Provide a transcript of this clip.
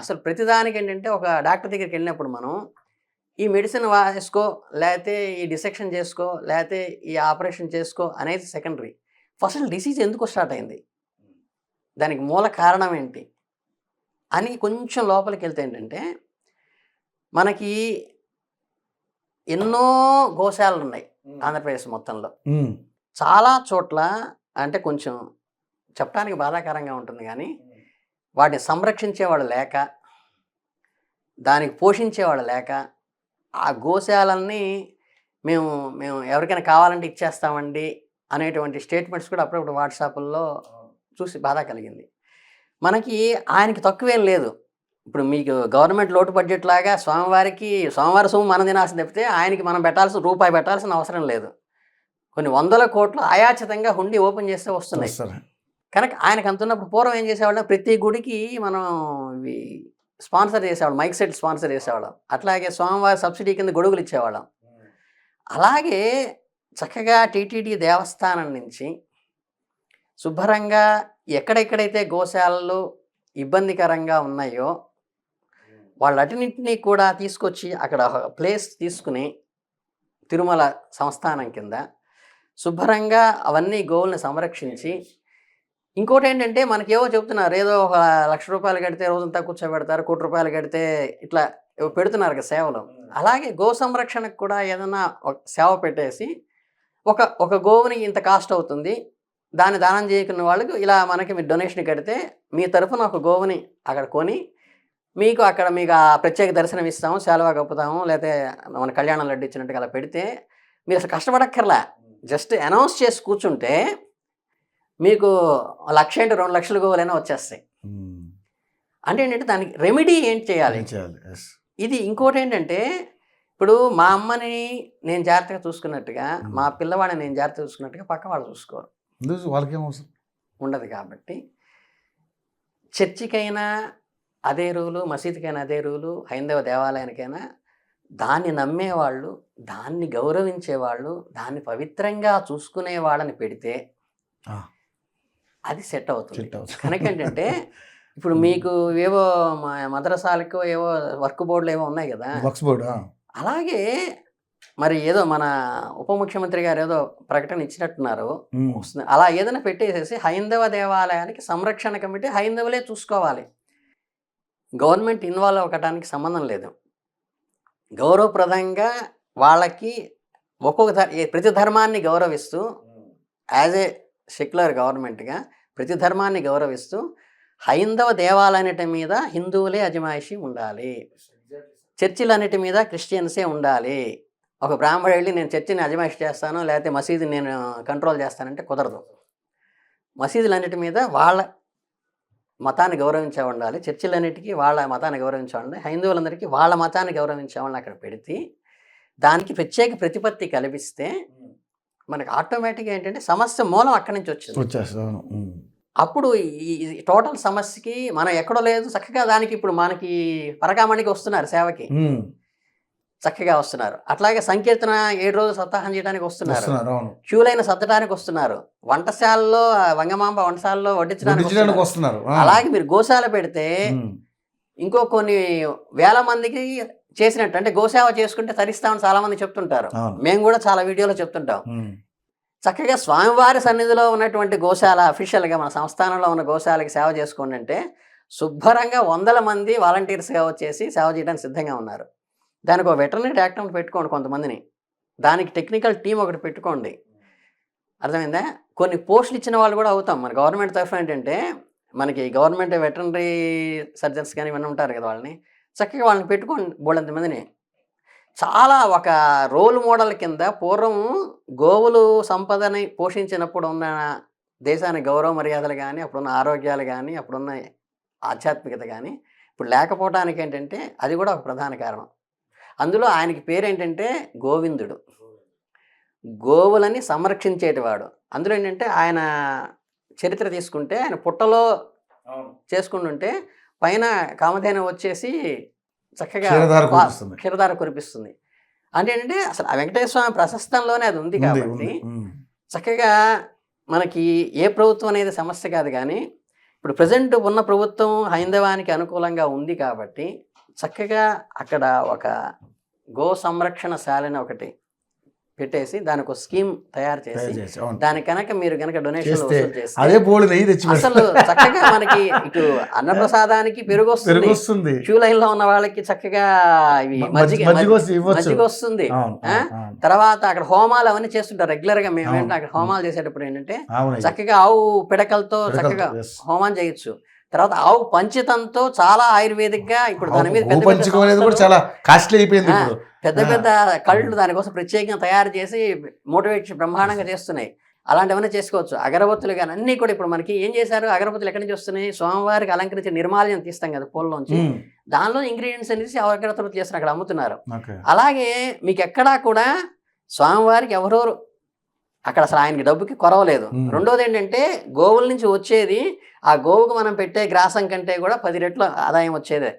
అసలు ప్రతిదానికి ఏంటంటే ఒక డాక్టర్ దగ్గరికి వెళ్ళినప్పుడు మనం ఈ మెడిసిన్ వేసుకో, లేకపోతే ఈ డిసెక్షన్ చేసుకో, లేకపోతే ఈ ఆపరేషన్ చేసుకో అనేది సెకండరీ. ఫస్ట్ డిసీజ్ ఎందుకు స్టార్ట్ అయింది? దానికి మూల కారణం ఏంటి? అని కొంచెం లోపలికెళ్తే ఏంటంటే, మనకి ఎన్నో గోశాలలున్నాయి ఆంధ్రప్రదేశ్ మొత్తంలో. చాలా చోట్ల అంటే కొంచెం చెప్పడానికి బాధాకరంగా ఉంటుంది గానీ, వాటిని సంరక్షించేవాళ్ళు లేక, దానికి పోషించేవాళ్ళు లేక, ఆ గోశాలల్ని మేము మేము ఎవరికైనా కావాలంటే ఇచ్చేస్తామండి అనేటువంటి స్టేట్మెంట్స్ కూడా అప్పుడప్పుడు వాట్సాపుల్లో చూసి బాధ కలిగింది. మనకి ఆయనకి తక్కువేం లేదు. ఇప్పుడు మీకు గవర్నమెంట్ లోటు బడ్జెట్ లాగా స్వామివారి సొమ్ము మనం తినాల్సింది తప్పితే ఆయనకి మనం రూపాయి పెట్టాల్సిన అవసరం లేదు. కొన్ని వందల కోట్లు అయాచితంగా హుండీ ఓపెన్ చేస్తే వస్తున్నాయి. కనుక ఆయనకు అంతున్నప్పుడు పూర్వం ఏం చేసేవాళ్ళం, ప్రతి గుడికి మనం ఇవి స్పాన్సర్ చేసేవాళ్ళం, మైక్ సెట్ స్పాన్సర్ చేసేవాళ్ళం. అట్లాగే స్వామివారి సబ్సిడీ కింద గొడుగులు ఇచ్చేవాళ్ళం. అలాగే చక్కగా టీటీడీ దేవస్థానం నుంచి శుభ్రంగా ఎక్కడెక్కడైతే గోశాలలు ఇబ్బందికరంగా ఉన్నాయో వాళ్ళన్నింటినీ కూడా తీసుకొచ్చి అక్కడ ప్లేస్ తీసుకుని తిరుమల సంస్థానం కింద శుభ్రంగా అవన్నీ గోవుల్ని సంరక్షించి, ఇంకోటి ఏంటంటే మనకేవో చెప్తున్నారు, ఏదో ఒక ₹1,00,000 కడితే రోజంతా కూర్చోబెడతారు, ₹1,00,00,000 కడితే ఇట్లా పెడుతున్నారు కదా సేవలు. అలాగే గో సంరక్షణకు కూడా ఏదైనా సేవ పెట్టేసి ఒక గోవుని ఇంత కాస్ట్ అవుతుంది, దాన్ని దానం చేయకున్న వాళ్ళకి ఇలా మనకి మీరు డొనేషన్ కడితే మీ తరఫున ఒక గోవుని అక్కడ కొని మీకు ఆ ప్రత్యేక దర్శనం ఇస్తాము, శాలువా కప్పుతాము, లేకపోతే మన కళ్యాణం లడ్డు ఇచ్చినట్టుగా అలా పెడితే మీరు అసలు కష్టపడక్కర్లా, జస్ట్ అనౌన్స్ చేసి కూర్చుంటే మీకు 1,00,000 ఏంటి 2,00,000 గోవులైనా వచ్చేస్తాయి. అంటే ఏంటంటే దానికి రెమెడీ ఏంటి చేయాలి. ఇది ఇంకోటి ఏంటంటే, ఇప్పుడు మా అమ్మని నేను జాగ్రత్తగా చూసుకున్నట్టుగా, మా పిల్లవాడిని నేను జాగ్రత్తగా చూసుకున్నట్టుగా పక్క వాళ్ళు చూసుకోరు, వాళ్ళకేం అవసరం ఉండదు. కాబట్టి చర్చికైనా అదే రూలు, మసీదుకైనా అదే రూలు, హైందవ దేవాలయానికైనా దాన్ని నమ్మేవాళ్ళు, దాన్ని గౌరవించేవాళ్ళు, దాన్ని పవిత్రంగా చూసుకునే వాళ్ళని పెడితే అది సెట్ అవుతుంది. కనుక ఏంటంటే ఇప్పుడు మీకు ఏవో మద్రసాలకు ఏవో వర్క్ బోర్డులు ఏవో ఉన్నాయి కదా, అలాగే మరి ఏదో మన ఉప ముఖ్యమంత్రి గారు ఏదో ప్రకటన ఇచ్చినట్టున్నారు, అలా ఏదైనా పెట్టేసేసి హైందవ దేవాలయానికి సంరక్షణ కమిటీ హైందవులే చూసుకోవాలి, గవర్నమెంట్ ఇన్వాల్వ్ అవ్వడానికి సంబంధం లేదు. గౌరవప్రదంగా వాళ్ళకి ప్రతి ధర్మాన్ని గౌరవిస్తూ, యాజ్ ఏ సెక్యులర్ గవర్నమెంట్గా ప్రతి ధర్మాన్ని గౌరవిస్తూ హైందవ దేవాలయాన్నిటి మీద హిందువులే అజమాయిషి ఉండాలి, చర్చిలన్నిటి మీద క్రిస్టియన్సే ఉండాలి. ఒక బ్రాహ్మడు వెళ్ళి నేను చర్చిని అజమాయిషి చేస్తాను, లేకపోతే మసీదుని నేను కంట్రోల్ చేస్తానంటే కుదరదు. మసీదులన్నిటి మీద వాళ్ళ మతాన్ని గౌరవించే ఉండాలి, చర్చిలన్నిటికీ వాళ్ళ మతాన్ని గౌరవించే ఉండాలి, హైందువులందరికీ వాళ్ళ మతాన్ని గౌరవించే వాళ్ళని అక్కడ పెడితే దానికి ప్రత్యేక ప్రతిపత్తి కల్పిస్తే మనకి ఆటోమేటిక్గా ఏంటంటే సమస్య మూలం అక్కడి నుంచి వచ్చేస్తుంది. అప్పుడు ఈ టోటల్ సమస్యకి మనం ఎక్కడో లేదు, చక్కగా దానికి ఇప్పుడు మనకి పరకామణికి వస్తున్నారు సేవకి, చక్కగా వస్తున్నారు. అట్లాగే సంకీర్తన 7 రోజులు సప్తాహం చేయడానికి వస్తున్నారు, క్యూలైన సర్దడానికి వస్తున్నారు, వంటశాలలో వంగమాంబ వంటశాలలో వడ్డించడానికి వస్తున్నారు. అలాగే మీరు గోశాల పెడితే ఇంకో కొన్ని వేల మందికి చేసినట్టు, అంటే గోసేవ చేసుకుంటే తరిస్తామని చాలా మంది చెప్తుంటారు, మేము కూడా చాలా వీడియోలో చెప్తుంటాం. చక్కగా స్వామివారి సన్నిధిలో ఉన్నటువంటి గోశాల అఫీషియల్గా మన సంస్థానంలో ఉన్న గోశాలకి సేవ చేసుకోండి అంటే శుభ్రంగా 100 మంది వాలంటీర్స్గా వచ్చేసి సేవ చేయడానికి సిద్ధంగా ఉన్నారు. దానికి ఒక వెటర్నరీ డాక్టర్ని పెట్టుకోండి కొంతమందిని, దానికి టెక్నికల్ టీం ఒకటి పెట్టుకోండి, అర్థమైందా? కొన్ని పోస్టులు ఇచ్చిన వాళ్ళు కూడా అవుతాం మన గవర్నమెంట్ తరఫున. ఏంటంటే మనకి గవర్నమెంట్ వెటర్నరీ సర్జన్స్ కానీ ఇవన్నీ ఉంటారు కదా, వాళ్ళని చక్కగా వాళ్ళని పెట్టుకోండి బోళ్ళంత మందిని. చాలా ఒక రోల్ మోడల్ కింద పూర్వం గోవులు సంపదని పోషించినప్పుడు ఉన్న దేశానికి గౌరవ మర్యాదలు కానీ, అప్పుడున్న ఆరోగ్యాలు కానీ, అప్పుడున్న ఆధ్యాత్మికత కానీ ఇప్పుడు లేకపోవడానికి ఏంటంటే అది కూడా ఒక ప్రధాన కారణం. అందులో ఆయనకి పేరేంటంటే గోవిందుడు, గోవులని సంరక్షించేటివాడు. అందులో ఏంటంటే ఆయన చరిత్ర తీసుకుంటే ఆయన పుట్టలో చేసుకుంటుంటే పైన కామధేను వచ్చేసి చక్కగా క్షీరధార కురిపిస్తుంది. అంటే ఏంటంటే అసలు ఆ వెంకటేశ్వర స్వామి ప్రశస్తంలోనే అది ఉంది కాబట్టి చక్కగా మనకి ఏ ప్రభుత్వం అనేది సమస్య కాదు. కానీ ఇప్పుడు ప్రజెంట్ ఉన్న ప్రభుత్వం హైందవానికి అనుకూలంగా ఉంది కాబట్టి చక్కగా అక్కడ ఒక గో సంరక్షణ శాలని ఒకటి పెట్టేసి దానికి ఒక స్కీమ్ తయారు చేసి దాని కనుక మీరు కనుక డొనేషన్ అసలు చక్కగా మనకి ఇటు అన్నప్రసాదానికి పెరుగు వస్తుంది, క్యూ లైన్ లో ఉన్న వాళ్ళకి చక్కగా ఇవి మజ్జిగ వస్తుంది. తర్వాత అక్కడ హోమాలు అవన్నీ చేస్తుంటారు రెగ్యులర్ గా. మేము అక్కడ హోమాలు చేసేటప్పుడు ఏంటంటే చక్కగా ఆవు పిడకలతో చక్కగా హోమం చేయొచ్చు. తర్వాత ఆవు పంచితంతో చాలా ఆయుర్వేదిక్ గా ఇప్పుడు దాని మీద పెద్ద పెద్ద కళ్ళు దానికోసం ప్రత్యేకంగా తయారు చేసి మోటివేట్ బ్రహ్మాండంగా చేస్తున్నాయి. అలాంటివన్నీ చేసుకోవచ్చు. అగరబత్తులు కానీ అన్ని కూడా ఇప్పుడు మనకి ఏం చేశారు, అగరబత్తులు ఎక్కడి నుంచి వస్తున్నాయి, స్వామివారికి అలంకరించి నిర్మాల్యం తీస్తాం కదా పూలలోంచి, దానిలో ఇంగ్రీడియంట్స్ అనేసి అగరబత్తులు చేస్తున్నారు, అక్కడ అమ్ముతున్నారు. అలాగే మీకు ఎక్కడా కూడా స్వామివారికి ఎవరెవరు అక్కడ అసలు ఆయనకి డబ్బుకి కొరవలేదు. రెండోది ఏంటంటే గోవుల నుంచి వచ్చేది ఆ గోవుకు మనం పెట్టే గ్రాసం కంటే కూడా 10 రెట్లు ఆదాయం వచ్చేదే.